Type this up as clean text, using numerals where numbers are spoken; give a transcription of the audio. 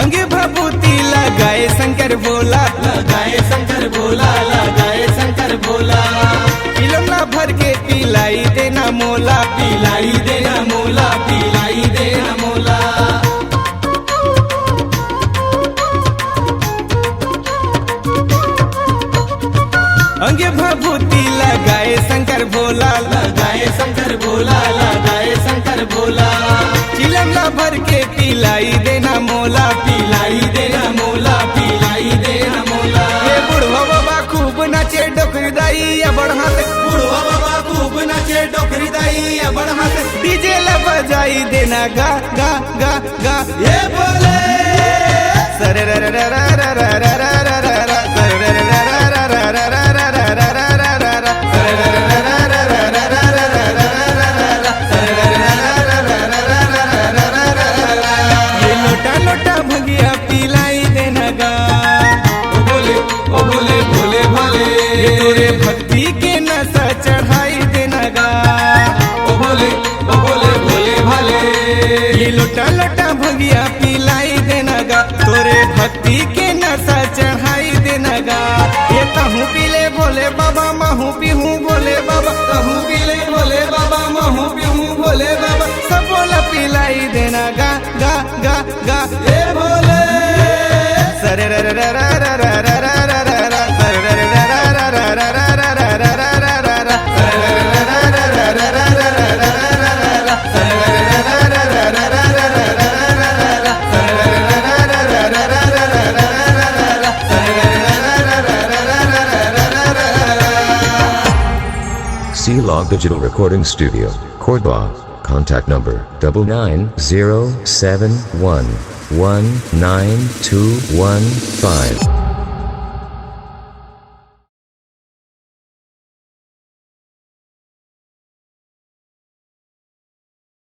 अंगे भभूति लगाए शंकर भोला, लगाए शंकर भोला, लगाए शंकर भोला। पिलमला भर के पिलाई देना मोला, पिलाई देना मोला, पिलाई देना मोला। अंगे भभूति लगाए शंकर भोला, लगाए शंकर भोला, लगाए शंकर भोला। चिलमला भर के पिलाई देना मोला, पिलाई देना मोला, पिलाई देना मोला। ये बुढ़वा बाबा खूब नाचे डोकरी दाई बढ़ा से, बुढ़वा बाबा खूब नाचे डोकरी दाई बढ़ा से। डीजे ला बजाई देना गा गा गा गा ये बोले सरे रे रे रे रे रे रे रे रे रे रे सरे रे रे रे रे रे रे रे रे रे रे रे रे रे सरे रे रे रे रे रे रे रे रे रे रे रे सरे रे रे रे रे रे रे रे रे। ये लोटा लोटा भगिया पिलाई देना गा, ओ बोले भोले भाले। ये तोरे भक्ति के नशा चढ़ाई देना गा, ओ बोले भोले भाले। ये लोटा लोटा भगिया पिलाई देना गा, तोरे भक्ति के नशा चढ़ाई देना गा। ये तहू पीले भोले बाबा महू पीहू भोले बाबा, कहूँ पीले भोले बाबा, महू पीहूँ भोले बाबा। सब बोला पिलाई देना गा गा गा गा ये बोले सरे रे रे रे रे रे रे रे रे रे रे रे सरे रे रे रे रे रे रे रे रे रे रे रे रे रे सरे रे रे रे रे रे रे रे रे रे रे रे सरे रे रे रे रे रे रे रे रे रे रे सरे रे रे रे रे रे रे रे रे सरे रे रे रे रे रे। C Log Digital Recording Studio, Cordoba. Contact number 99071192215.